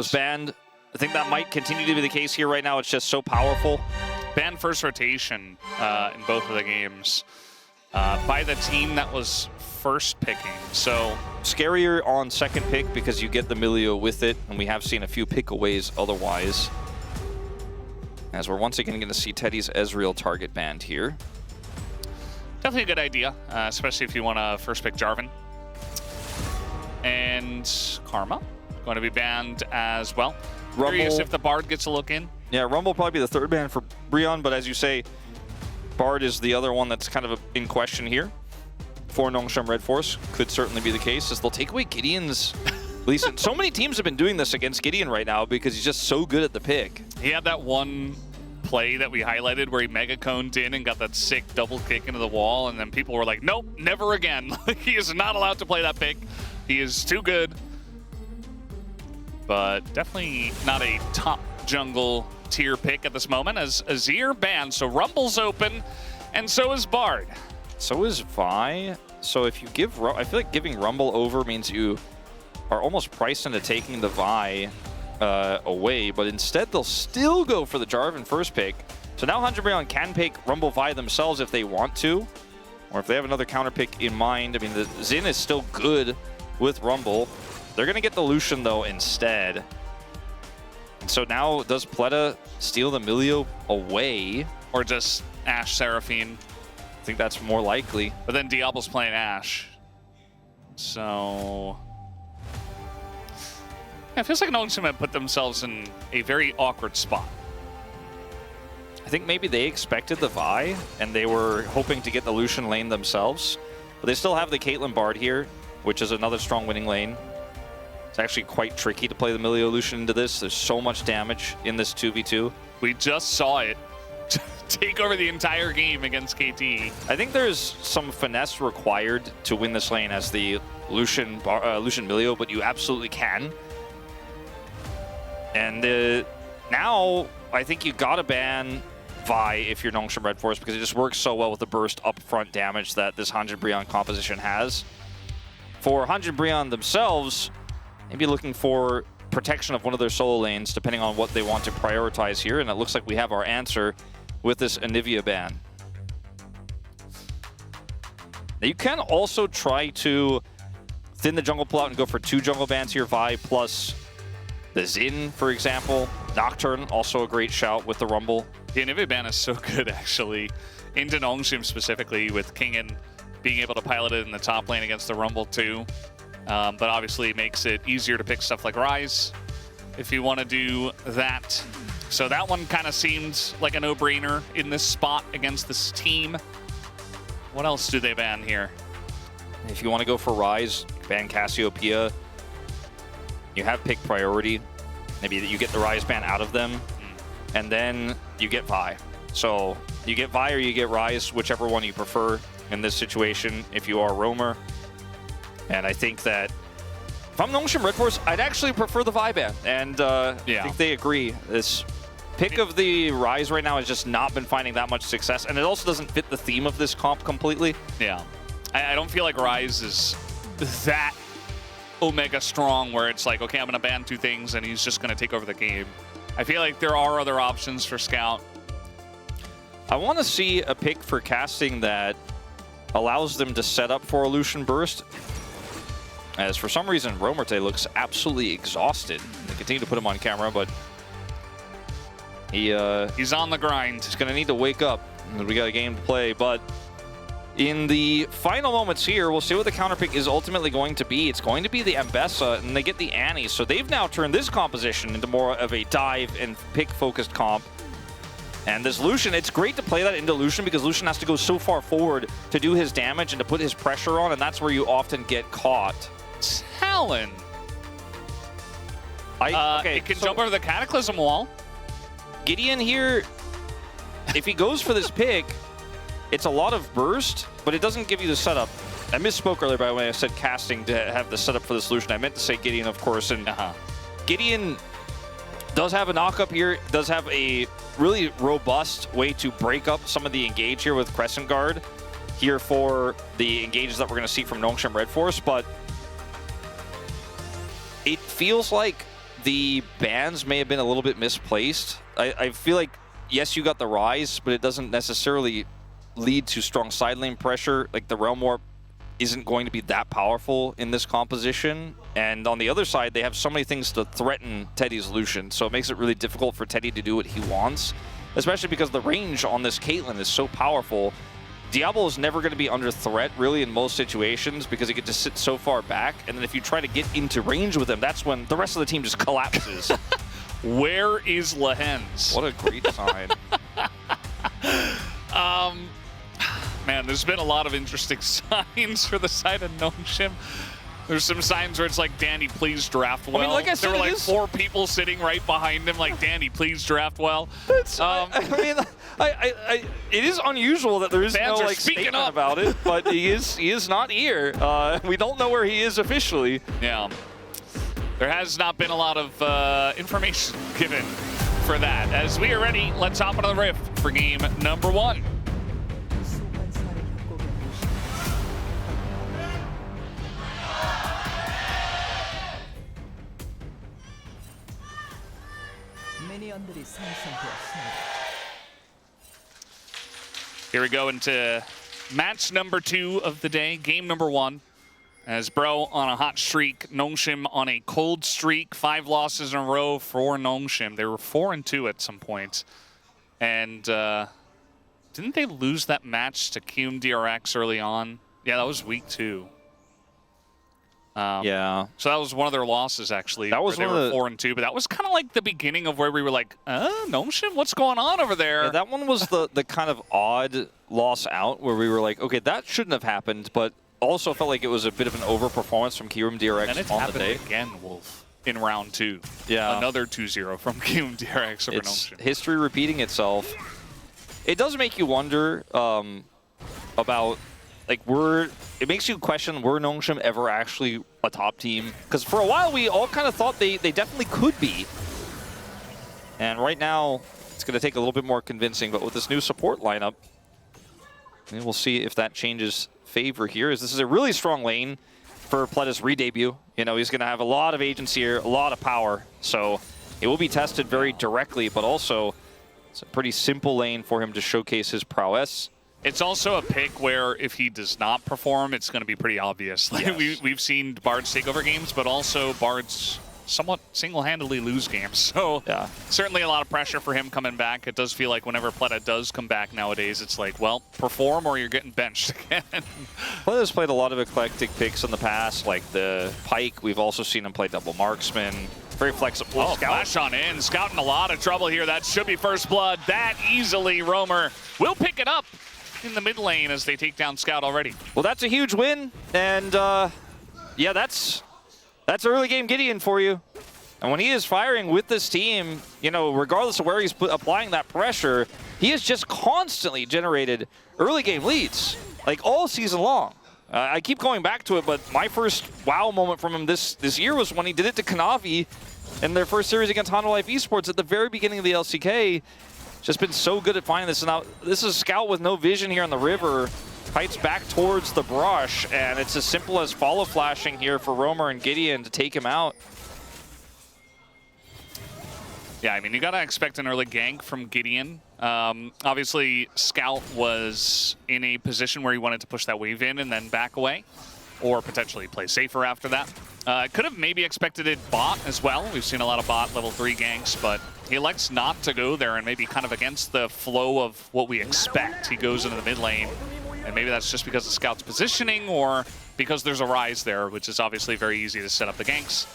was banned. I think that might continue to be the case here right now. It's just so powerful. Banned first rotation in both of the games by the team that was first picking. So scarier on second pick because you get the Milio with it, and we have seen a few pickaways otherwise. As we're once again going to see Teddy's Ezreal target banned here. Definitely a good idea, especially if you want to first pick Jarvan. And Karma going to be banned as well. Rumble, curious if the Bard gets a look in. Yeah, Rumble will probably be the third ban for Brion, but as you say, Bard is the other one that's kind of in question here. For Nongshim Red Force, could certainly be the case, as they'll take away Gideon's... So many teams have been doing this against Gideon right now because he's just so good at the pick. He had that one play that we highlighted where he mega coned in and got that sick double kick into the wall, and then people were like, nope, never again. He is not allowed to play that pick. He is too good. But definitely not a top jungle tier pick at this moment, as Azir banned. So Rumble's open, and so is Bard. So is Vi. So if you give... I feel like giving Rumble over means you are almost priced into taking the Vi away, but instead they'll still go for the Jarvan first pick. So now 100 Brion can pick Rumble Vi themselves if they want to, or if they have another counter pick in mind. I mean, the Xin is still good with Rumble. They're going to get the Lucian, though, instead. And so now, does Pleta steal the Milio away? Or just Ashe Seraphine? I think that's more likely. But then Diablo's playing Ashe. So... yeah, it feels like Nongshim have put themselves in a very awkward spot. I think maybe they expected the Vi, and they were hoping to get the Lucian lane themselves. But they still have the Caitlyn Bard here, which is another strong winning lane. It's actually quite tricky to play the Milio Lucian into this. There's so much damage in this 2v2. We just saw it take over the entire game against KT. I think there's some finesse required to win this lane as the Lucian Milio, but you absolutely can. And now, I think you gotta ban Vi if you're Nongshim Red Force, because it just works so well with the burst upfront damage that this 100 Brion composition has. For 100 Brion themselves, maybe looking for protection of one of their solo lanes, depending on what they want to prioritize here, and it looks like we have our answer with this Anivia ban. Now you can also try to thin the jungle pool out and go for 2 jungle bans here, Vi plus the Xin, for example. Nocturne, also a great shout with the Rumble. The Anivia ban is so good, actually, into Nongshim specifically, with Kingen being able to pilot it in the top lane against the Rumble too. But obviously it makes it easier to pick stuff like Ryze if you want to do that. So that one kind of seemed like a no-brainer in this spot against this team. What else do they ban here? If you want to go for Ryze, ban Cassiopeia. You have pick priority. Maybe you get the Ryze ban out of them, and then you get Vi. So you get Vi or you get Ryze, whichever one you prefer in this situation if you are Roamer. And I think that if I'm Nongshim Red Force, I'd actually prefer the Vi ban. And I think they agree. This pick of the Ryze right now has just not been finding that much success, and it also doesn't fit the theme of this comp completely. Yeah. I don't feel like Ryze is that Omega strong where it's like, okay, I'm going to ban 2 things and he's just going to take over the game. I feel like there are other options for Scout. I want to see a pick for casting that allows them to set up for a Lucian Burst. As for some reason, Romerte looks absolutely exhausted. They continue to put him on camera, but he's on the grind. He's going to need to wake up. We got a game to play, but in the final moments here, we'll see what the counter pick is ultimately going to be. It's going to be the Ambessa, and they get the Annie. So they've now turned this composition into more of a dive and pick-focused comp. And this Lucian, it's great to play that into Lucian because Lucian has to go so far forward to do his damage and to put his pressure on, and that's where you often get caught. Talon. It can jump over the Cataclysm wall. Gideon here, if he goes for this pick, it's a lot of burst, but it doesn't give you the setup. I misspoke earlier, by the way. I said casting to have the setup for the solution. I meant to say Gideon, of course. And Gideon does have a knock-up here, does have a really robust way to break up some of the engage here with Crescent Guard here for the engages that we're going to see from Nongshim Red Force. But it feels like the bans may have been a little bit misplaced. I feel like, yes, you got the Rise, but it doesn't necessarily lead to strong side lane pressure. Like, the Realm Warp isn't going to be that powerful in this composition. And on the other side, they have so many things to threaten Teddy's Lucian, so it makes it really difficult for Teddy to do what he wants, especially because the range on this Caitlyn is so powerful. Diablo is never going to be under threat, really, in most situations, because he can just sit so far back, and then if you try to get into range with him, that's when the rest of the team just collapses. Where is Lehens? What a great sign. Man, there's been a lot of interesting signs for the side of Nongshim. There's some signs where it's like, Danny, please draft well. I mean, like I said, there were like 4 people sitting right behind him, like, Danny, please draft well. I mean, it is unusual that there is no like statement about it, but he is not here. We don't know where he is officially. Yeah, there has not been a lot of information given for that. As we are ready, let's hop into the Rift for game number 1. Here we go into match number 2 of the day, game number 1. As Bro on a hot streak, Nongshim on a cold streak, 5 losses in a row for Nongshim. They were 4-2 at some point. And didn't they lose that match to QMDRX early on? Yeah, that was week 2. Yeah. So that was one of their losses, actually. That was where they were 4-2, but that was kind of like the beginning of where we were like, Nongshim, what's going on over there? Yeah, that one was the kind of odd loss out where we were like, okay, that shouldn't have happened, but also felt like it was a bit of an overperformance from KirumDRX and it's on happened the day. again, Wolf, in round 2. Yeah. Another 2-0 from KirumDRX over It's Nongshim. history repeating itself. It does make you wonder about, like, it makes you question, were Nongshim ever actually a top team? Because for a while we all kind of thought they definitely could be. And right now it's going to take a little bit more convincing, but with this new support lineup, we'll see if that changes favor here, as this is a really strong lane for Pletta's re-debut. You know, he's going to have a lot of agency here, a lot of power, so it will be tested very directly, but also it's a pretty simple lane for him to showcase his prowess. It's also a pick where if he does not perform, it's going to be pretty obvious. Like, yes. We've seen Bards take over games, but also Bards somewhat single-handedly lose games. So yeah, certainly a lot of pressure for him coming back. It does feel like whenever Pletta does come back nowadays, it's like, well, perform or you're getting benched again. Pletta's played a lot of eclectic picks in the past, like the Pike. We've also seen him play double marksman. Very flexible. Oh, flash on in. Scout in a lot of trouble here. That should be first blood. That easily, Roamer will pick it up in the mid lane as they take down Scout already. Well, that's a huge win, and yeah, that's early game Gideon for you. And when he is firing with this team, you know, regardless of where he's applying that pressure, he has just constantly generated early game leads, like all season long. I keep going back to it, but my first wow moment from him this year was when he did it to Kanavi in their first series against Honda Life Esports at the very beginning of the LCK. Just been so good at finding this. Now, this is Scout with no vision here on the river. Fights back towards the brush, and it's as simple as follow flashing here for Roamer and Gideon to take him out. Yeah, I mean, you got to expect an early gank from Gideon. Obviously, Scout was in a position where he wanted to push that wave in and then back away, or potentially play safer after that. Could have maybe expected it bot as well. We've seen a lot of bot level 3 ganks, but he elects not to go there and maybe kind of against the flow of what we expect. He goes into the mid lane, and maybe that's just because of Scout's positioning or because there's a Rise there, which is obviously very easy to set up the ganks.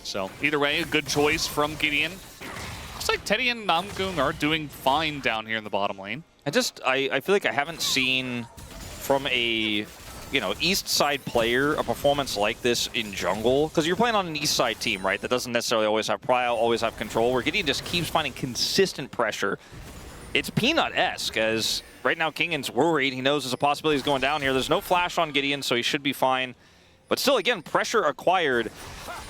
So either way, a good choice from Gideon. Looks like Teddy and Namgung are doing fine down here in the bottom lane. I feel like I haven't seen from a, you know, east side player a performance like this in jungle, because you're playing on an east side team, right, that doesn't necessarily always have prio, always have control, where Gideon just keeps finding consistent pressure. It's Peanut-esque, as right now Kingan's worried. He knows there's a possibility he's going down here. There's no flash on Gideon, so he should be fine. But still, again, pressure acquired.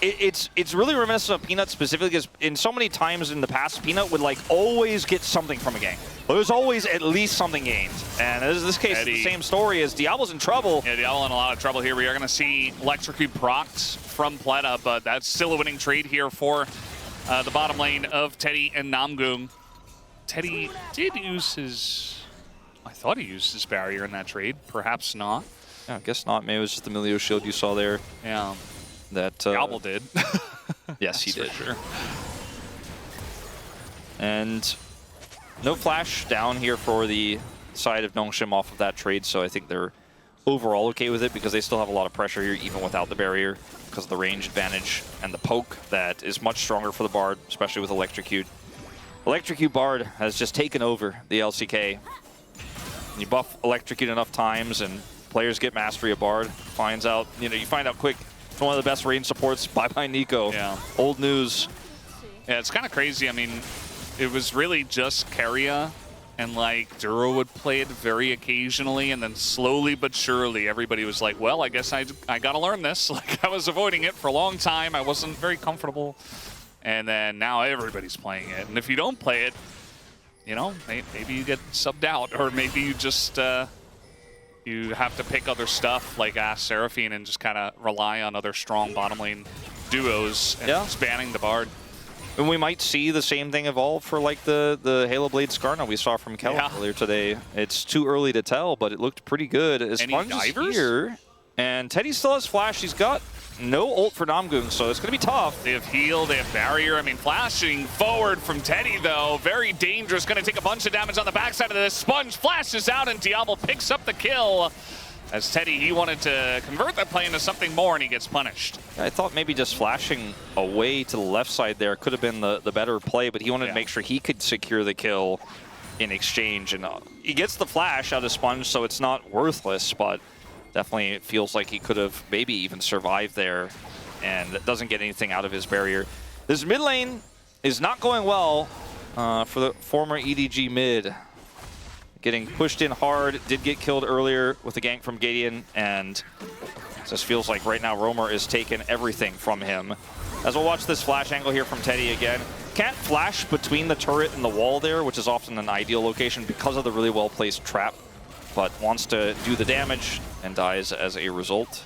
It's really reminiscent of Peanut specifically because in so many times in the past, Peanut would like always get something from a game. There's always at least something gained. And in this case, it's the same story as Diablo's in trouble. Yeah, Diablo in a lot of trouble here. We are going to see Electrocute procs from Pleta, but that's still a winning trade here for the bottom lane of Teddy and Namgung. Teddy did use his... I thought he used his barrier in that trade. Perhaps not. Yeah, I guess not. Maybe it was just the Milio shield you saw there. Yeah. That Diablo did. Yes, he did. For sure. And no flash down here for the side of Nongshim off of that trade, so I think they're overall okay with it because they still have a lot of pressure here even without the barrier because of the range advantage and the poke that is much stronger for the Bard, especially with Electrocute. Electrocute Bard has just taken over the LCK. You buff Electrocute enough times and players get mastery of Bard, finds out, you find out quick. It's one of the best range supports. Bye-bye Nico. Yeah. Old news. Yeah, it's kind of crazy. I mean, it was really just Keria, and like Duro would play it very occasionally, and then slowly but surely everybody was like, well, I guess I got to learn this. Like, I was avoiding it for a long time. I wasn't very comfortable. And then now everybody's playing it. And if you don't play it, maybe you get subbed out, or maybe you just... you have to pick other stuff like Seraphine and just kind of rely on other strong bottom lane duos and spanning the Bard. And we might see the same thing evolve for like the Halo Blade Skarna we saw from Kellen earlier today. It's too early to tell, but it looked pretty good. As Sponge is here, and Teddy still has flash. He's got no ult for Namgung, so it's going to be tough. They have heal, they have barrier. I mean, flashing forward from Teddy, though, very dangerous. Going to take a bunch of damage on the backside of this. Sponge flashes out, and Diablo picks up the kill. As Teddy, he wanted to convert that play into something more, and he gets punished. I thought maybe just flashing away to the left side there could have been the better play, but he wanted to make sure he could secure the kill in exchange. And he gets the flash out of Sponge, so it's not worthless, but definitely it feels like he could have maybe even survived there and doesn't get anything out of his barrier. This mid lane is not going well for the former EDG mid. Getting pushed in hard, did get killed earlier with a gank from Gideon, and it just feels like right now Roamer is taking everything from him. As we'll watch this flash angle here from Teddy again. Can't flash between the turret and the wall there, which is often an ideal location because of the really well-placed trap, but wants to do the damage and dies as a result.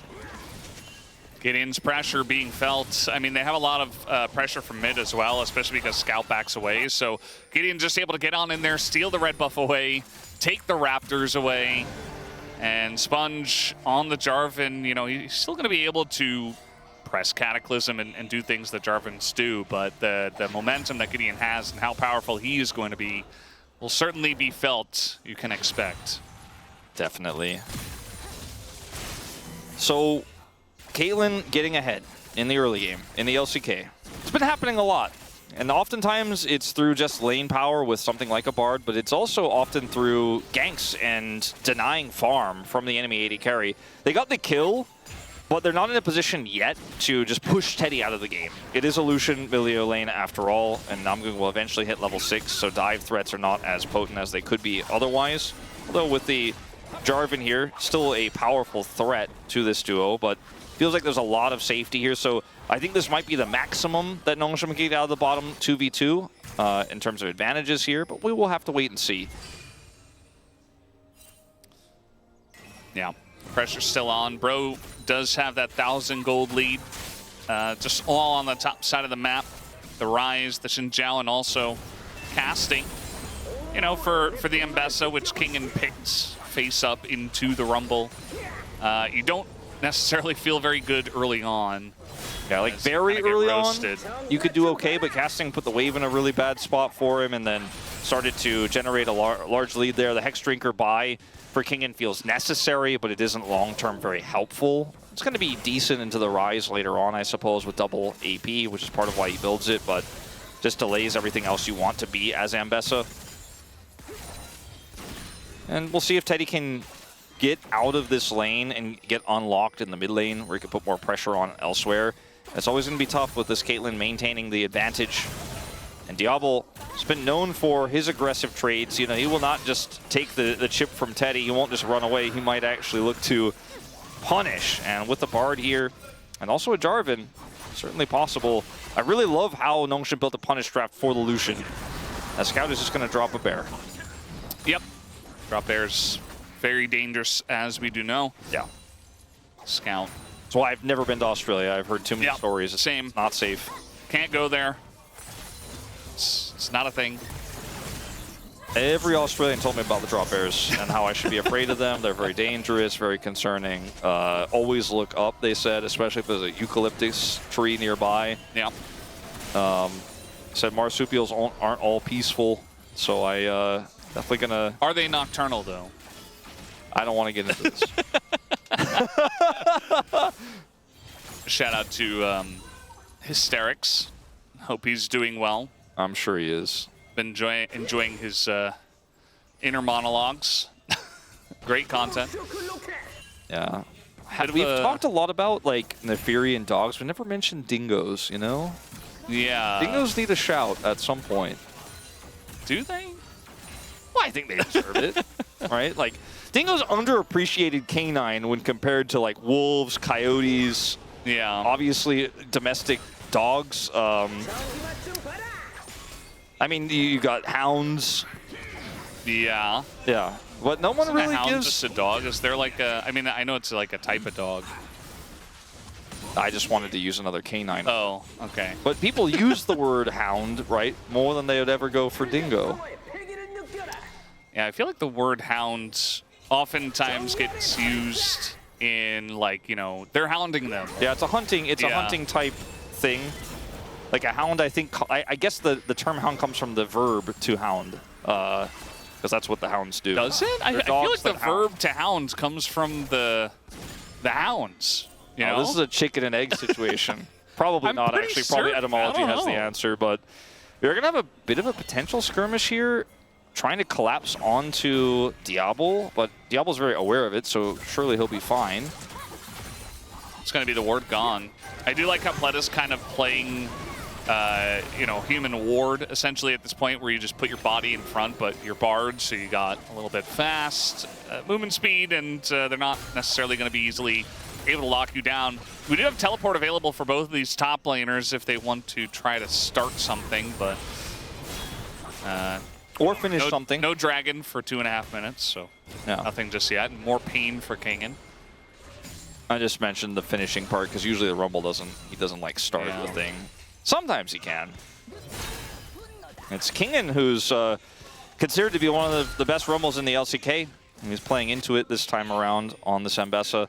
Gideon's pressure being felt. I mean, they have a lot of pressure from mid as well, especially because Scout backs away. So Gideon just able to get on in there, steal the red buff away, take the Raptors away, and Sponge on the Jarvan. He's still going to be able to press Cataclysm and do things that Jarvans do, but the momentum that Gideon has and how powerful he is going to be will certainly be felt, you can expect. Definitely. So Caitlyn getting ahead in the early game, in the LCK. It's been happening a lot. And oftentimes it's through just lane power with something like a Bard, but it's also often through ganks and denying farm from the enemy AD carry. They got the kill, but they're not in a position yet to just push Teddy out of the game. It is a Lucian Milio lane after all, and Namgung will eventually hit level 6, so dive threats are not as potent as they could be otherwise. Although with the Jarvan here, still a powerful threat to this duo, but feels like there's a lot of safety here, so I think this might be the maximum that Nongshim can get out of the bottom 2v2 in terms of advantages here, but we will have to wait and see. Yeah, pressure's still on. Bro does have that 1,000 gold lead, just all on the top side of the map. The Rise, the Xinjiao, and also casting. For the Mbessa, which Kingen picks face up into the Rumble. You don't necessarily feel very good early on. Yeah, like very early on, you could do okay, but casting put the wave in a really bad spot for him and then started to generate a large lead there. The Hex Drinker buy for Kingen feels necessary, but it isn't long-term very helpful. It's going to be decent into the Rise later on, I suppose, with double AP, which is part of why he builds it, but just delays everything else you want to be as Ambessa. And we'll see if Teddy can get out of this lane and get unlocked in the mid lane where he can put more pressure on elsewhere. It's always going to be tough with this Caitlyn maintaining the advantage. And Diablo has been known for his aggressive trades. He will not just take the chip from Teddy. He won't just run away. He might actually look to punish. And with the Bard here, and also a Jarvan, certainly possible. I really love how Nongshim built a punish draft for the Lucian. As Scout is just going to drop a bear. Yep. Drop bear's very dangerous, as we do know. Yeah. Scout. That's why I've never been to Australia. I've heard too many stories. It's Same. not safe. Can't go there. It's not a thing. Every Australian told me about the drop bears and how I should be afraid of them. They're very dangerous, very concerning. Always look up, they said, especially if there's a eucalyptus tree nearby. Yeah. Said marsupials aren't all peaceful, so I definitely gonna... Are they nocturnal, though? I don't want to get into this. Shout out to Hysterics. Hope he's doing well. I'm sure he is. Been enjoying his inner monologues. Great content. Yeah. We've talked a lot about, like, Nefarian dogs. We never mentioned dingoes, you know? Yeah. Dingoes need a shout at some point. Do they? Well, I think they deserve it, right? Like, dingoes underappreciated canine when compared to, like, wolves, coyotes. Yeah. Obviously, domestic dogs. I mean, you got hounds. Yeah. Yeah. But no one really a hound gives... just a dog? Is there like a... I mean, I know it's like a type of dog. I just wanted to use another canine. Oh, okay. But people use the word hound, right, more than they would ever go for dingo. Yeah, I feel like the word hound oftentimes gets used in, like, you know, they're hounding them. Yeah, it's a hunting type thing. Like a hound, I think, I guess the term hound comes from the verb to hound, because that's what the hounds do. Does it? I feel like the verb to hound comes from the hounds. You know? This is a chicken and egg situation. Probably I'm not, pretty actually. certain. Probably etymology I don't has the know. answer, but we're going to have a bit of a potential skirmish here, trying to collapse onto Diablo, but Diablo's very aware of it, so surely he'll be fine. It's going to be the ward gone. I do like how Pletta's kind of playing, you know, human ward, essentially, at this point, where you just put your body in front, but you're barred, so you got a little bit fast movement speed, and they're not necessarily going to be easily able to lock you down. We do have teleport available for both of these top laners if they want to try to start something, but... or finish something. No dragon for 2.5 minutes, so nothing just yet. More pain for Kingen. I just mentioned the finishing part because usually the Rumble doesn't like start the thing. Sometimes he can. It's Kingen who's considered to be one of the best Rumbles in the LCK. And he's playing into it this time around on the Zambesa.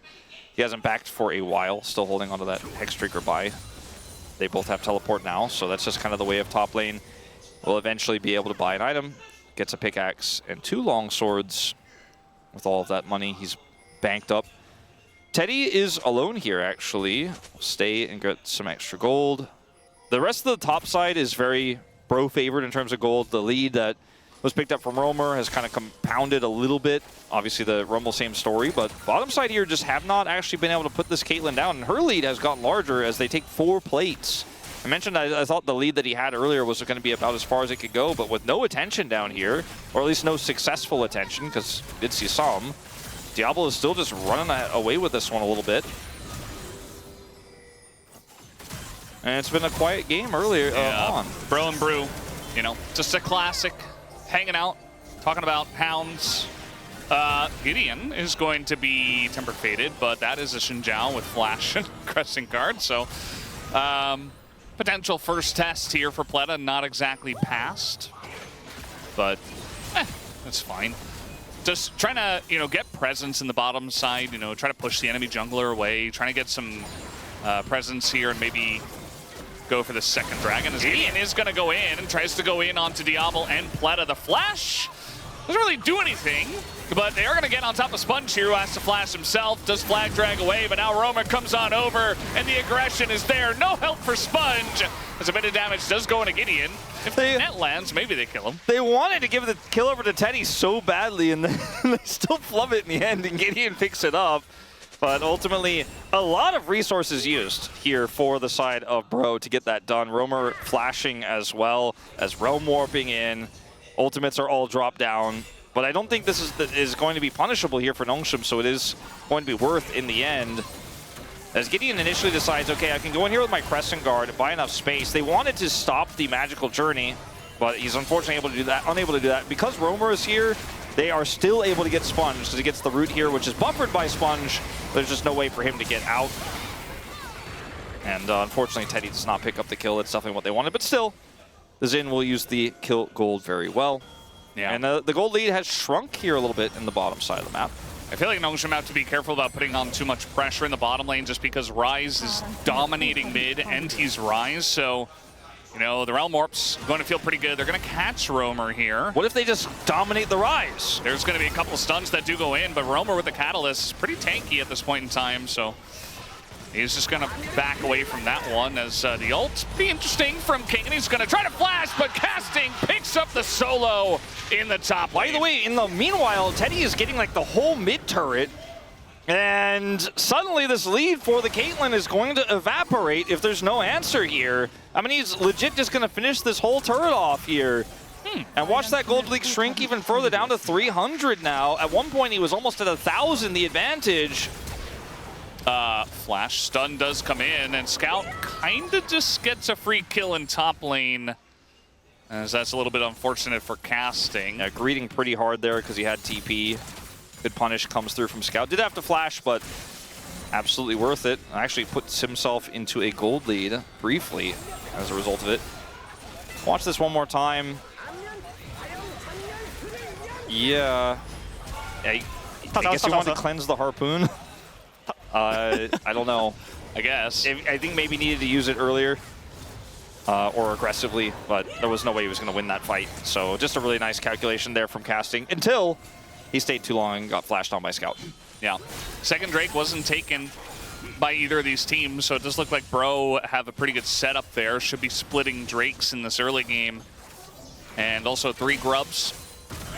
He hasn't backed for a while, still holding onto that Hexstreaker buy. They both have teleport now, so that's just kind of the way of top lane. Will eventually be able to buy an item, gets a pickaxe and 2 long swords. With all of that money, he's banked up. Teddy is alone here, actually. Stay and get some extra gold. The rest of the top side is very bro-favored in terms of gold. The lead that was picked up from Roamer has kind of compounded a little bit. Obviously, the Rumble, same story. But bottom side here just have not actually been able to put this Caitlyn down. And her lead has gotten larger as they take 4 plates. I mentioned I thought the lead that he had earlier was going to be about as far as it could go. But with no attention down here, or at least no successful attention, because we did see some, Diablo is still just running away with this one a little bit. And it's been a quiet game earlier on. Bro and Brew, you know, just a classic. Hanging out, talking about hounds. Gideon is going to be temper faded, but that is a Xinjiao with flash and crescent guard. So potential first test here for Pleta, not exactly passed, but that's fine. Just trying to, you know, get presence in the bottom side, you know, try to push the enemy jungler away, trying to get some presence here and maybe go for the second dragon. As Gideon is going to go in and tries to go in onto Diablo and Pleta. The flash doesn't really do anything, but they are going to get on top of Sponge here, who has to flash himself. Does flag drag away, but now Roamer comes on over, and the aggression is there. No help for Sponge, as a bit of damage does go into Gideon. If the net lands, maybe they kill him. They wanted to give the kill over to Teddy so badly, and then they still flub it in the end, and Gideon picks it up. But ultimately, a lot of resources used here for the side of Bro to get that done. Roamer flashing as well as Realm Warping in. Ultimates are all dropped down. But I don't think this is going to be punishable here for Nongshim, so it is going to be worth in the end. As Gideon initially decides, okay, I can go in here with my Crescent Guard, buy enough space. They wanted to stop the magical journey, but he's unfortunately unable to do that. Because Roamer is here, they are still able to get Sponge, because he gets the root here, which is buffered by Sponge. There's just no way for him to get out. And unfortunately, Teddy does not pick up the kill. That's definitely what they wanted, but still, the Xin will use the kill gold very well. Yeah. And the gold lead has shrunk here a little bit in the bottom side of the map. I feel like Nongshim have to be careful about putting on too much pressure in the bottom lane just because Ryze is dominating mid and he's Ryze. So, you know, the Realm Warp's going to feel pretty good. They're going to catch Roamer here. What if they just dominate the Ryze? There's going to be a couple stuns that do go in, but Roamer with the Catalyst is pretty tanky at this point in time. So he's just going to back away from that one as the ult be interesting from King. And he's going to try to flash, but Casting picks up the solo in the top lane. By the way, in the meanwhile, Teddy is getting like the whole mid turret. And suddenly this lead for the Caitlyn is going to evaporate if there's no answer here. I mean, he's legit just going to finish this whole turret off here. And watch that gold leak shrink even further down to 300 now. At one point, he was almost at 1,000, the advantage. Flash stun does come in, and Scout kind of just gets a free kill in top lane, as that's a little bit unfortunate for Casting. Yeah, greeting pretty hard there because he had TP. Good punish comes through from Scout. Did have to flash, but absolutely worth it. Actually puts himself into a gold lead briefly as a result of it. Watch this one more time. Yeah. I guess he wanted to cleanse the harpoon. I don't know. I guess. I think maybe needed to use it earlier or aggressively, but there was no way he was going to win that fight. So just a really nice calculation there from Casting until he stayed too long and got flashed on by Scout. Yeah. Second Drake wasn't taken by either of these teams, so it does look like Bro have a pretty good setup there. Should be splitting Drakes in this early game. And also 3 Grubs.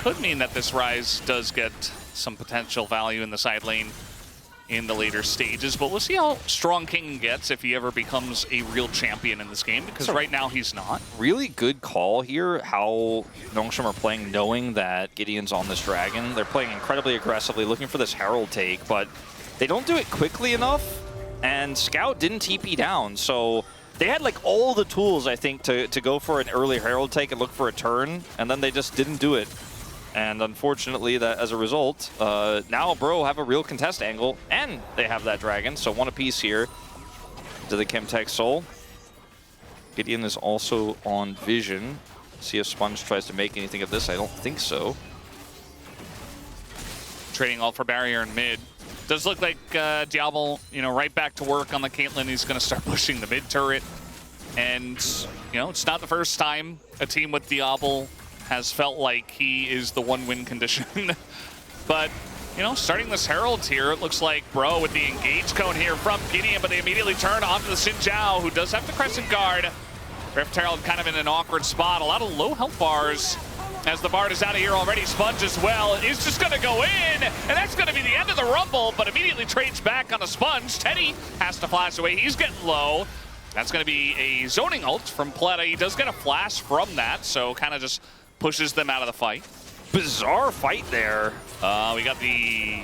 Could mean that this Ryze does get some potential value in the side lane in the later stages, but we'll see how strong King gets if he ever becomes a real champion in this game, because right now he's not. Really good call here, how Nongshim are playing knowing that Gideon's on this dragon. They're playing incredibly aggressively, looking for this Herald take, but they don't do it quickly enough, and Scout didn't TP down, so they had like all the tools, I think, to go for an early Herald take and look for a turn, and then they just didn't do it. And unfortunately, that as a result, now Bro have a real contest angle, and they have that dragon, so one apiece here to the Chemtech Soul. Gideon is also on Vision. See if Sponge tries to make anything of this. I don't think so. Trading all for barrier in mid. Does look like Diablo, you know, right back to work on the Caitlyn. He's going to start pushing the mid turret. And, you know, it's not the first time a team with Diablo has felt like he is the one-win condition. But, you know, starting this Herald here, it looks like Bro with the engage cone here from Gideon, but they immediately turn onto the Xin Zhao, who does have the Crescent Guard. Rift Herald kind of in an awkward spot. A lot of low health bars as the Bard is out of here already. Sponge as well is just going to go in, and that's going to be the end of the Rumble, but immediately trades back on the Sponge. Teddy has to flash away. He's getting low. That's going to be a zoning ult from Pleta. He does get a flash from that, so kind of just pushes them out of the fight. Bizarre fight there. We got the...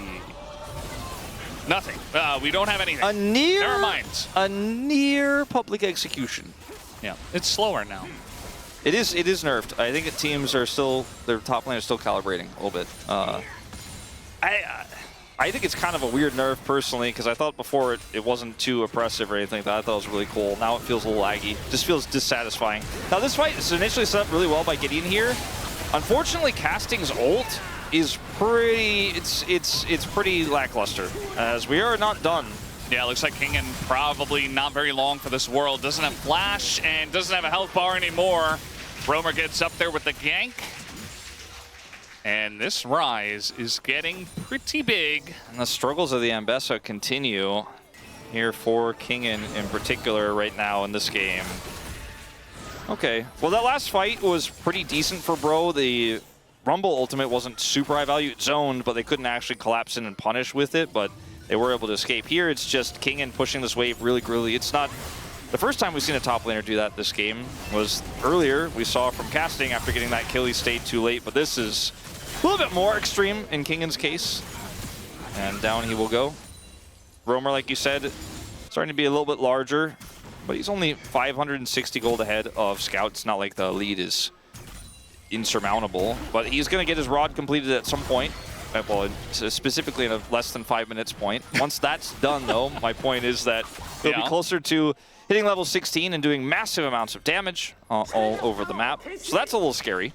Nothing. We don't have anything. A near... Never mind. A near public execution. Yeah, it's slower now. It is nerfed. I think teams are still... Their top lane is still calibrating a little bit. I think it's kind of a weird nerf personally, because I thought before it wasn't too oppressive or anything like that. I thought it was really cool. Now it feels a little laggy. Just feels dissatisfying. Now this fight is initially set up really well by Gideon here. Unfortunately, Casting's ult is pretty... It's pretty lackluster, as we are not done. Yeah, it looks like King probably not very long for this world. Doesn't have flash and doesn't have a health bar anymore. Roamer gets up there with the gank. And this Ryze is getting pretty big. And the struggles of the Ambessa continue here for Kingen in particular right now in this game. Okay, well that last fight was pretty decent for Bro. The Rumble ultimate wasn't super high value. It zoned, but they couldn't actually collapse in and punish with it, but they were able to escape. Here it's just Kingen pushing this wave really grilly. It's not... The first time we've seen a top laner do that this game was earlier. We saw from Casting after getting that kill, he stayed too late, but this is a little bit more extreme in Kingen's case. And down he will go. Roamer, like you said, Starting to be a little bit larger, but he's only 560 gold ahead of Scout. It's not like the lead is insurmountable, but he's going to get his rod completed at some point. Well, specifically in a less than 5 minutes point. Once that's done, though, my point is that he'll be closer to hitting level 16 and doing massive amounts of damage all over the map. So that's a little scary.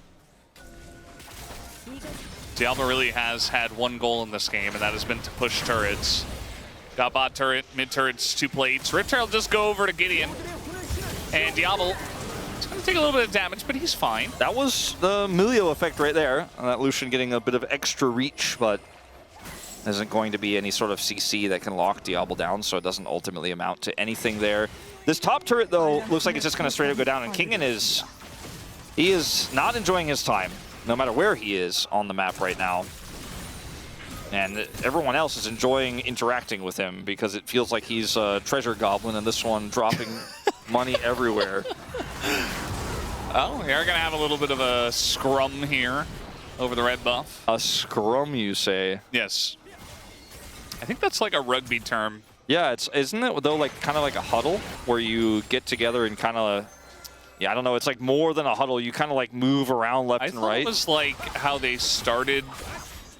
Diablo really has had one goal in this game, and that has been to push turrets. Got bot turret, mid turrets, 2 plates. Rift Herald just go over to Gideon. And Diablo is going to take a little bit of damage, but he's fine. That was the Milio effect right there. That Lucian getting a bit of extra reach, but isn't going to be any sort of CC that can lock Diablo down, so it doesn't ultimately amount to anything there. This top turret, though, looks like it's just going to straight up go down, and Kingen he is not enjoying his time, no matter where he is on the map right now. And everyone else is enjoying interacting with him because it feels like he's a treasure goblin and this one dropping money everywhere. Oh, we are going to have a little bit of a scrum here over the red buff. A scrum, you say? Yes. I think that's like a rugby term. Yeah, isn't it though like kind of like a huddle where you get together and kind of, yeah, I don't know, it's like more than a huddle. You kind of like move around left and right. I thought it was like how they started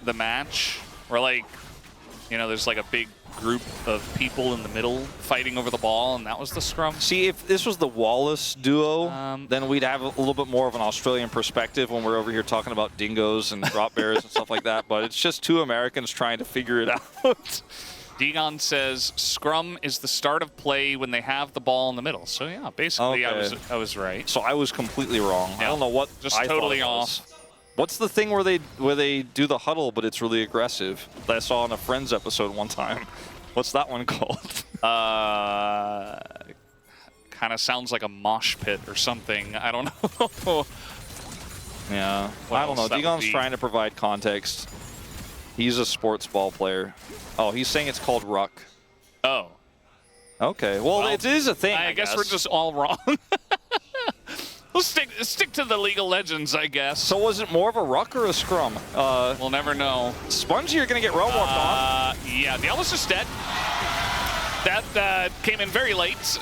the match, where like, you know, there's like a big group of people in the middle fighting over the ball, and that was the scrum. See, if this was the Wallace duo, then we'd have a little bit more of an Australian perspective when we're over here talking about dingoes and drop bears and stuff like that, but it's just 2 Americans trying to figure it out. Digon says scrum is the start of play when they have the ball in the middle. So yeah, basically I was right. So I was completely wrong. Yeah. I don't know what just I totally off. What's the thing where they do the huddle but it's really aggressive that I saw on a Friends episode one time? What's that one called? Kind of sounds like a mosh pit or something. I don't know. Yeah, I don't know. Digon's trying to provide context. He's a sports ball player. Oh, he's saying it's called ruck. Oh. Okay. Well, it is a thing. I guess we're just all wrong. We'll stick to the League of Legends, I guess. So was it more of a ruck or a scrum? We'll never know. Spongy, you're going to get realm warped on. Yeah, Diablo's just dead. That came in very late.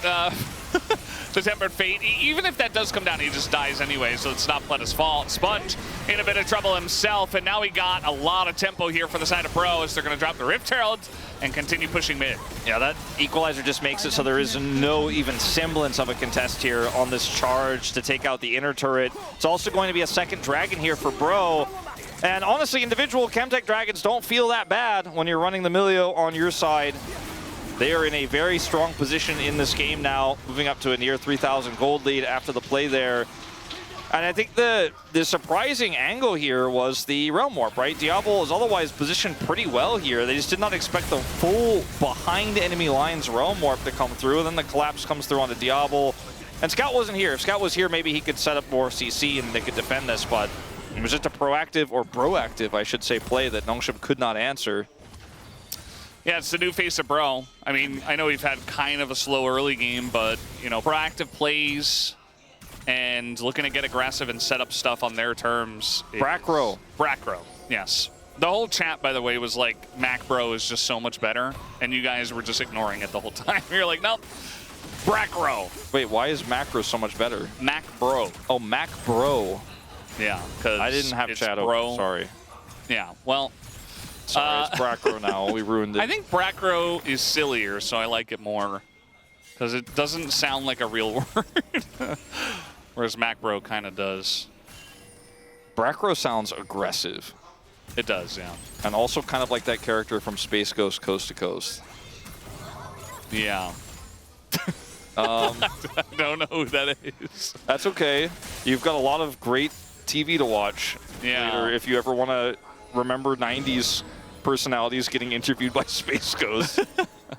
The Tempered Fate. Even if that does come down, he just dies anyway, so it's not Pletta's fault. Sponge in a bit of trouble himself, and now he got a lot of tempo here for the side of Pro as they're going to drop the Rift Herald and continue pushing mid. Yeah, that equalizer just makes it so there is no even semblance of a contest here on this charge to take out the inner turret. It's also going to be a second dragon here for Bro. And honestly, individual Chemtech dragons don't feel that bad when you're running the Milio on your side. They are in a very strong position in this game now, moving up to a near 3,000 gold lead after the play there. And I think the surprising angle here was the Realm Warp, right? Diablo is otherwise positioned pretty well here. They just did not expect the full behind enemy lines Realm Warp to come through, and then the collapse comes through onto Diablo. And Scout wasn't here. If Scout was here, maybe he could set up more CC and they could defend this, but it was just a proactive, or proactive, I should say, play that Nongshim could not answer. Yeah, it's the new face of Bro. I mean, I know we've had kind of a slow early game, but, you know, proactive plays and looking to get aggressive and set up stuff on their terms. Bracro, yes. The whole chat, by the way, was like, Mac Bro is just so much better, and you guys were just ignoring it the whole time. You're like, nope, Bracro. Wait, why is Macro so much better? Mac Bro. Oh, Mac Bro. Yeah, because I didn't have chat open, sorry. Yeah, well... Sorry, it's Bracro now. We ruined it. I think Bracro is sillier, so I like it more. Because it doesn't sound like a real word. Whereas Macbro kind of does. Bracro sounds aggressive. It does, yeah. And also kind of like that character from Space Ghost Coast to Coast. Yeah. I don't know who that is. That's okay. You've got a lot of great TV to watch. Yeah. Later if you ever want to remember 90s personalities getting interviewed by Space Ghost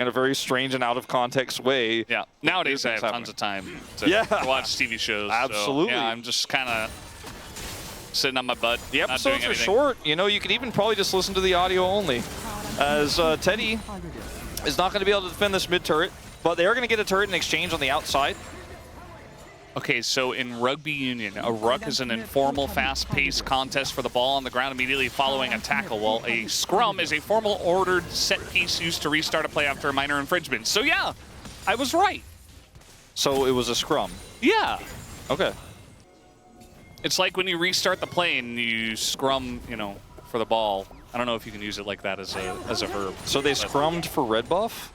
in a very strange and out of context way. Yeah. Nowadays I have tons of time to watch TV shows. Absolutely. So, yeah, I'm just kind of sitting on my butt. The episodes are short. You know, you could even probably just listen to the audio only. As Teddy is not going to be able to defend this mid turret, but they are going to get a turret in exchange on the outside. Okay, so in Rugby Union, a ruck is an informal, fast-paced contest for the ball on the ground immediately following a tackle, while a scrum is a formal ordered set piece used to restart a play after a minor infringement. So yeah, I was right. So it was a scrum. Yeah. Okay. It's like when you restart the plane, you scrum, for the ball. I don't know if you can use it like that as a verb. So they scrummed for red buff?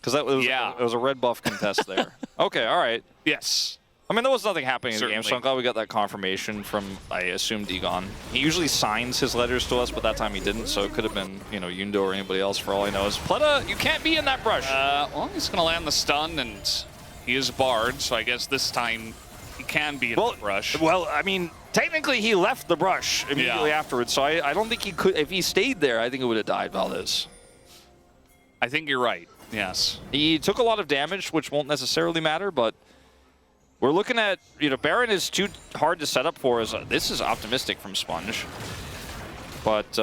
Because it was a red buff contest there. Okay, all right. Yes. I mean, there was nothing happening in the game, so Certainly. I'm glad we got that confirmation from, I assume, Digon. He usually signs his letters to us, but that time he didn't, so it could have been, Yundo or anybody else for all I know. Pleta, you can't be in that brush. Well, he's going to land the stun, and he is barred, so I guess this time he can be in the brush. Well, I mean, technically he left the brush immediately afterwards, so I don't think he could. If he stayed there, I think it would have died, Valdez. I think you're right, yes. He took a lot of damage, which won't necessarily matter, but we're looking at, Baron is too hard to set up for us. This is optimistic from Sponge. But,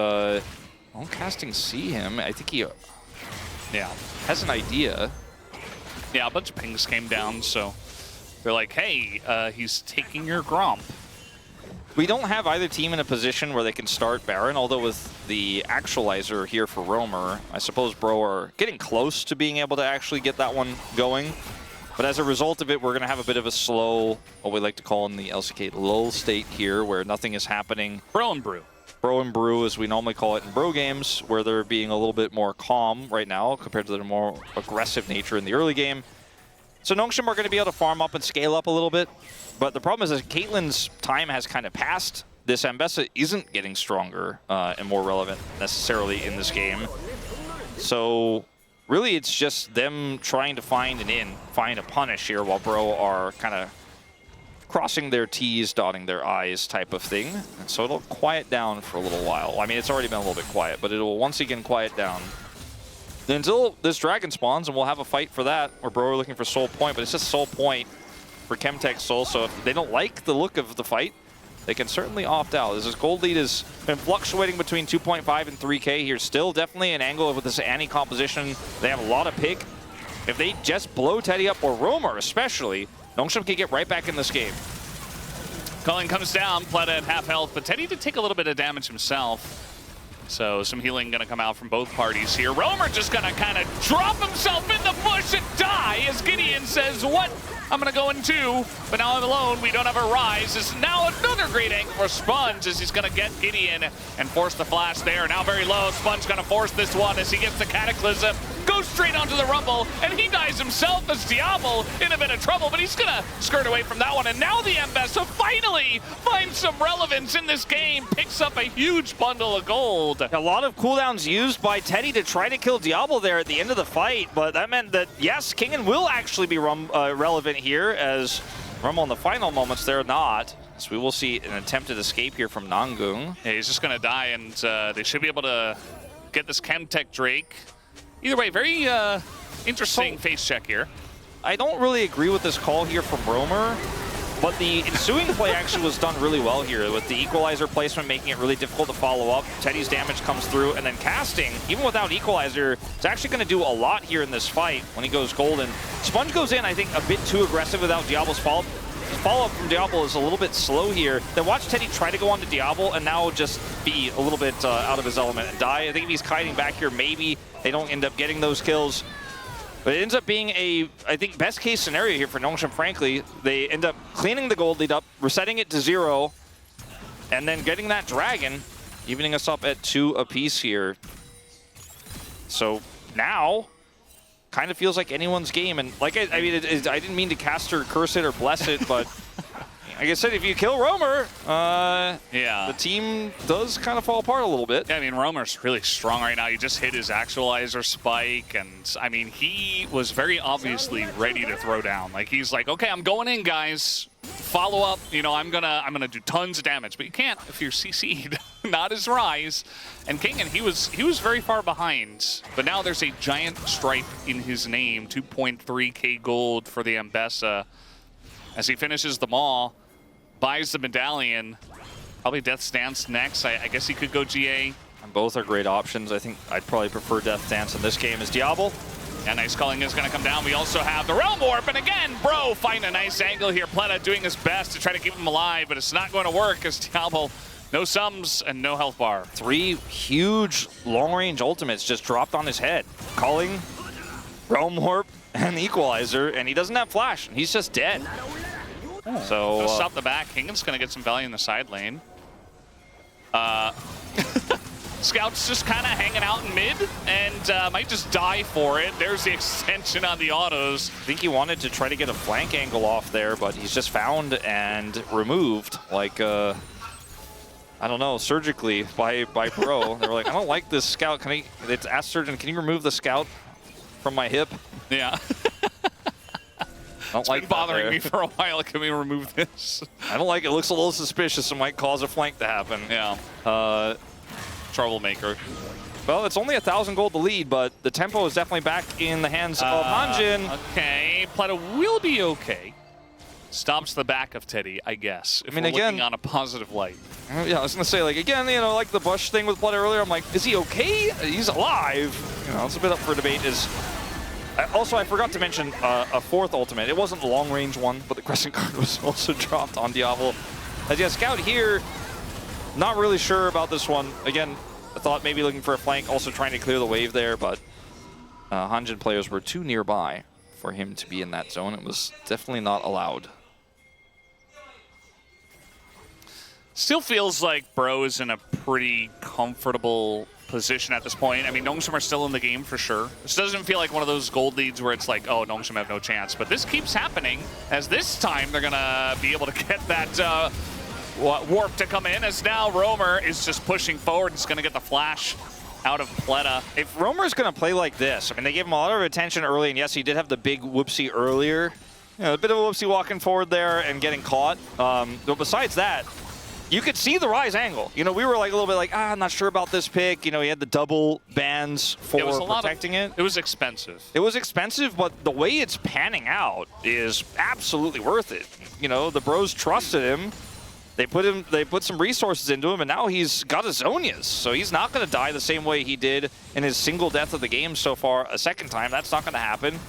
won't casting see him. I think he has an idea. Yeah, a bunch of pings came down, so they're like, hey, he's taking your Gromp. We don't have either team in a position where they can start Baron, although with the actualizer here for Roamer, I suppose Bro are getting close to being able to actually get that one going. But as a result of it, we're going to have a bit of a slow, what we like to call in the LCK, lull state here, where nothing is happening. Bro and Brew. Bro and Brew, as we normally call it in Bro games, where they're being a little bit more calm right now compared to their more aggressive nature in the early game. So Nongshim are going to be able to farm up and scale up a little bit. But the problem is that Caitlyn's time has kind of passed. This Ambessa isn't getting stronger and more relevant necessarily in this game. So really, it's just them trying to find a punish here while Bro are kind of crossing their T's, dotting their I's type of thing. And so it'll quiet down for a little while. I mean, it's already been a little bit quiet, but it'll once again quiet down until this dragon spawns, and we'll have a fight for that. Where Bro are looking for Soul Point, but it's just Soul Point for Chemtech Soul. So if they don't like the look of the fight, they can certainly opt out. This gold lead has been fluctuating between 2.5 and 3K here. Still definitely an angle with this Annie composition. They have a lot of pick. If they just blow Teddy up, or Roamer especially, Nongshim can get right back in this game. Culling comes down, Pleta at half health, but Teddy did take a little bit of damage himself. So some healing going to come out from both parties here. Roamer just going to kind of drop himself in the bush and die as Gideon says, what? I'm going to go in too, but now I'm alone. We don't have a rise. This is now another great angle for Sponge as he's going to get Gideon and force the flash there. Now very low. Sponge going to force this one as he gets the Cataclysm. Goes straight onto the Rumble, and he dies himself as Diablo in a bit of trouble, but he's going to skirt away from that one. And now the Ambessa finally finds some relevance in this game. Picks up a huge bundle of gold. A lot of cooldowns used by Teddy to try to kill Diablo there at the end of the fight, but that meant that, yes, Kingen will actually be relevant here, as Rumble in the final moments, they're not. So we will see an attempted escape here from Nangung. Yeah, he's just going to die, and they should be able to get this Chemtech Drake. Either way, very interesting face check here. I don't really agree with this call here from Roamer, but the ensuing play actually was done really well here, with the equalizer placement making it really difficult to follow up. Teddy's damage comes through, and then casting, even without equalizer, it's actually going to do a lot here in this fight when he goes golden. Sponge goes in, I think, a bit too aggressive without Diablo's follow-up. Follow-up from Diablo is a little bit slow here. Then watch Teddy try to go on to Diablo and now just be a little bit out of his element and die. I think if he's kiting back here, maybe they don't end up getting those kills. But it ends up being I think, best case scenario here for Nongshim, frankly. They end up cleaning the gold lead up, resetting it to 0, and then getting that dragon, evening us up at 2 apiece here. So now, kind of feels like anyone's game. And like, I mean, I didn't mean to cast or curse it or bless it, but like I said, if you kill Roamer, the team does kind of fall apart a little bit. Yeah, I mean, Roamer's really strong right now. He just hit his actualizer spike, and I mean, he was very obviously ready to throw down. Like, he's like, okay, I'm going in, guys. Follow up, I'm gonna do tons of damage, but you can't if you're CC'd. Not his rise. And Kingen, he was very far behind, but now there's a giant stripe in his name, 2.3K gold for the Ambessa. As he finishes the Maul, buys the medallion, probably Death Stance next. I guess he could go GA. And both are great options. I think I'd probably prefer Death Stance in this game as Diablo. Yeah, nice calling is going to come down. We also have the Realm Warp, and again, Bro find a nice angle here. Pleta doing his best to try to keep him alive, but it's not going to work as Diablo, no sums and no health bar. 3 huge long-range ultimates just dropped on his head. Calling, Realm Warp, and the equalizer, and he doesn't have flash, and he's just dead. So gonna stop the back. Kingan's gonna get some value in the side lane. Scout's just kind of hanging out in mid and might just die for it. There's the extension on the autos. I think he wanted to try to get a flank angle off there, but he's just found and removed, like, I don't know, surgically by Bro. They were like, I don't like this scout. Can it's asked Surgeon, can you remove the scout from my hip? Yeah. I don't like been bothering me for a while. Can we remove this? I don't like it. It looks a little suspicious. It might cause a flank to happen. Yeah. Troublemaker. Well, it's only 1,000 gold to lead, but the tempo is definitely back in the hands of Hanjin. Okay, Plata will be okay. Stops the back of Teddy, I guess. If we're looking on a positive light. Yeah, I was gonna say, like, again, you know, like the Bush thing with Plata earlier. I'm like, is he okay? He's alive. You know, it's a bit up for debate. Also, I forgot to mention a fourth ultimate. It wasn't the long-range one, but the Crescent card was also dropped on Diablo. As yeah, Scout here, not really sure about this one. Again, I thought maybe looking for a flank, also trying to clear the wave there, but Hanjin players were too nearby for him to be in that zone. It was definitely not allowed. Still feels like Bro is in a pretty comfortable position at this point. I mean, Nongshim are still in the game for sure. This doesn't feel like one of those gold leads where it's like, oh, Nongshim have no chance. But this keeps happening, as this time they're going to be able to get that warp to come in, as now Roamer is just pushing forward. He's going to get the flash out of Pleta. If Roamer's going to play like this, I mean, they gave him a lot of attention early, and yes, he did have the big whoopsie earlier. You know, a bit of a whoopsie walking forward there and getting caught. But besides that, you could see the Rise angle. You know, we were like a little bit like, I'm not sure about this pick. You know, he had the double bans for protecting it. It was expensive. It was expensive, but the way it's panning out is absolutely worth it. You know, the Bros trusted him. They put some resources into him, and now he's got his Zonias. So he's not going to die the same way he did in his single death of the game so far a second time. That's not going to happen.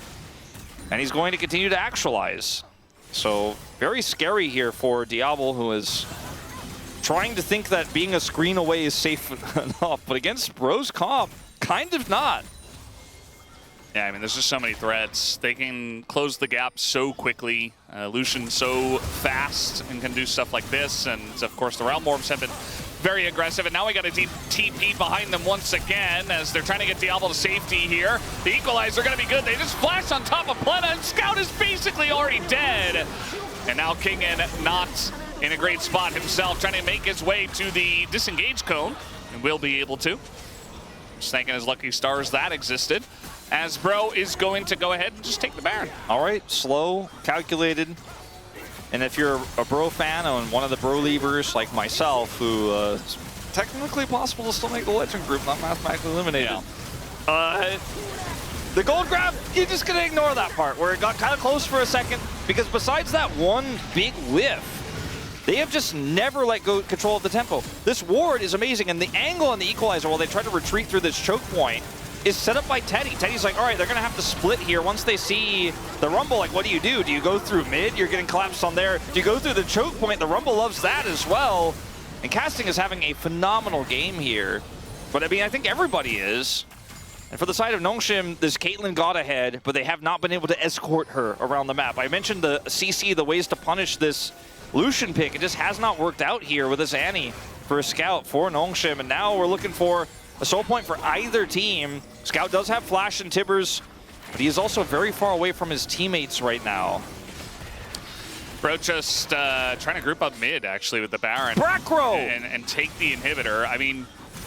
And he's going to continue to actualize. So very scary here for Diablo, who is trying to think that being a screen away is safe enough, but against Bros comp, kind of not. Yeah, I mean, there's just so many threats. They can close the gap so quickly. Lucian so fast and can do stuff like this. And of course, the Realm Orbs have been very aggressive. And now we got a deep TP behind them once again as they're trying to get Diablo to safety here. The Equalizer going to be good. They just flash on top of Pleta, and Scout is basically already dead. And now Kingan not in a great spot himself, trying to make his way to the disengage cone, and will be able to. Just thanking his lucky stars that existed, as Bro is going to go ahead and just take the Baron. All right, slow, calculated. And if you're a Bro fan and one of the Bro leavers like myself, who it's technically possible to still make the Legend group, not mathematically eliminated. Yeah. The gold grab, you're just gonna ignore that part where it got kind of close for a second, because besides that one big whiff, they have just never let go control of the tempo. This ward is amazing, and the angle on the Equalizer while they try to retreat through this choke point is set up by Teddy. Teddy's like, all right, they're gonna have to split here. Once they see the Rumble, like, what do? Do you go through mid? You're getting collapsed on there. Do you go through the choke point? The Rumble loves that as well. And Casting is having a phenomenal game here. But I mean, I think everybody is. And for the side of Nongshim, this Caitlyn got ahead, but they have not been able to escort her around the map. I mentioned the CC, the ways to punish this Lucian pick. It just has not worked out here with this Annie for a Scout for Nongshim. And now we're looking for a soul point for either team. Scout does have Flash and Tibbers, but he is also very far away from his teammates right now. Bro just trying to group up mid, actually, with the Baron. Bracro! And take the inhibitor. I mean,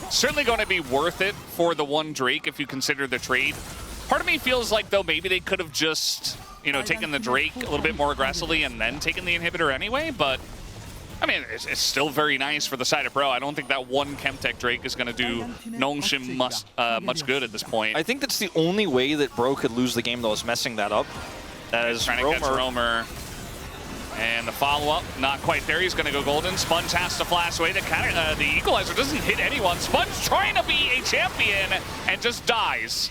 certainly going to be worth it for the one Drake if you consider the trade. Part of me feels like, though, maybe they could have just, you know, taken the Drake a little bit more aggressively and then taken the inhibitor anyway, but I mean, it's still very nice for the side of Bro. I don't think that one Chemtech Drake is going to do Nongshim much good at this point. I think that's the only way that Bro could lose the game, though, is messing that up. As trying to catch Roamer. And the follow-up, not quite there. He's going to go golden. Sponge has to flash away. The Equalizer doesn't hit anyone. Sponge trying to be a champion and just dies.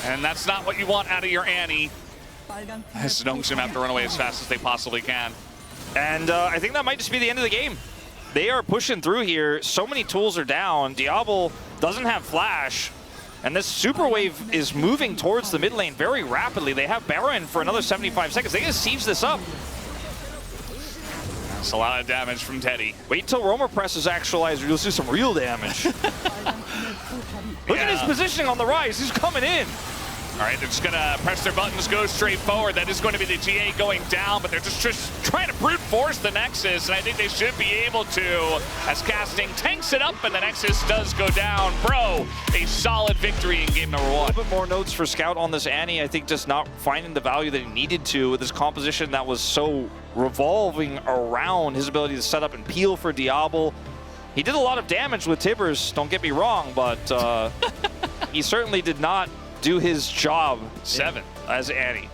And that's not what you want out of your Annie. As Nongshim have to run away as fast as they possibly can. And I think that might just be the end of the game. They are pushing through here. So many tools are down. Diablo doesn't have Flash. And this super wave is moving towards the mid lane very rapidly. They have Baron for another 75 seconds. They can siege this up. That's a lot of damage from Teddy. Wait till Roamer presses actualizer. You'll see some real damage. Look at his positioning on the rise. He's coming in. All right, they're just going to press their buttons, go straight forward. That is going to be the GA going down, but they're just trying to brute force the Nexus, and I think they should be able to, as Casting tanks it up, and the Nexus does go down. Bro, a solid victory in game number 1. A little bit more notes for Scout on this Annie. I think just not finding the value that he needed to with this composition that was so revolving around his ability to set up and peel for Diablo. He did a lot of damage with Tibbers, don't get me wrong, but he certainly did not do his job 7 as Annie.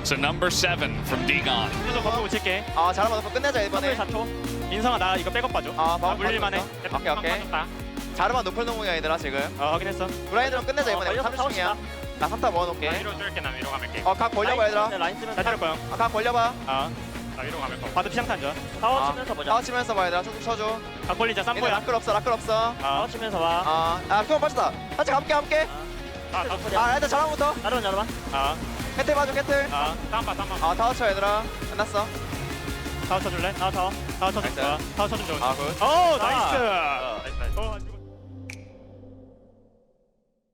So number 7 from Digon. 좀 버티고 칠게. 잘하면 놓고 끝내자 이번에. 4초. 민성아 나 이거 백업 봐줘. 물릴만 해. 오케이 오케이. 잘하면 높을 놈이야 얘들아 지금. 확인했어. 브라인드로 끝내자 이번에. 30중이야. 나 3타 모아놓을게. 위로 줄게 나 위로 가볼게. 각 벌려봐 얘들아. 라인 쓰면서 나 거야. 각 벌려봐. 나 위로 가볼 거야. 바드 피상탄 줘. 타워 치면서 보자. 타워 치면서 봐 얘들아. 쭉쭉 쳐줘. 각 벌리자 얘들 3포야. 라클 없어 라클 없어. 타워 치면서 와. 그만 빠졌다. 같이 함께. 일단 자랑부터. 자르반. 캐틀 봐줘 캐틀. 땀봐. 타워 쳐 얘들아. 끝났어. 타워 쳐줄래? 타워 쳐줄 거야. 타워 쳐준 줘. 굿. 오 나이스.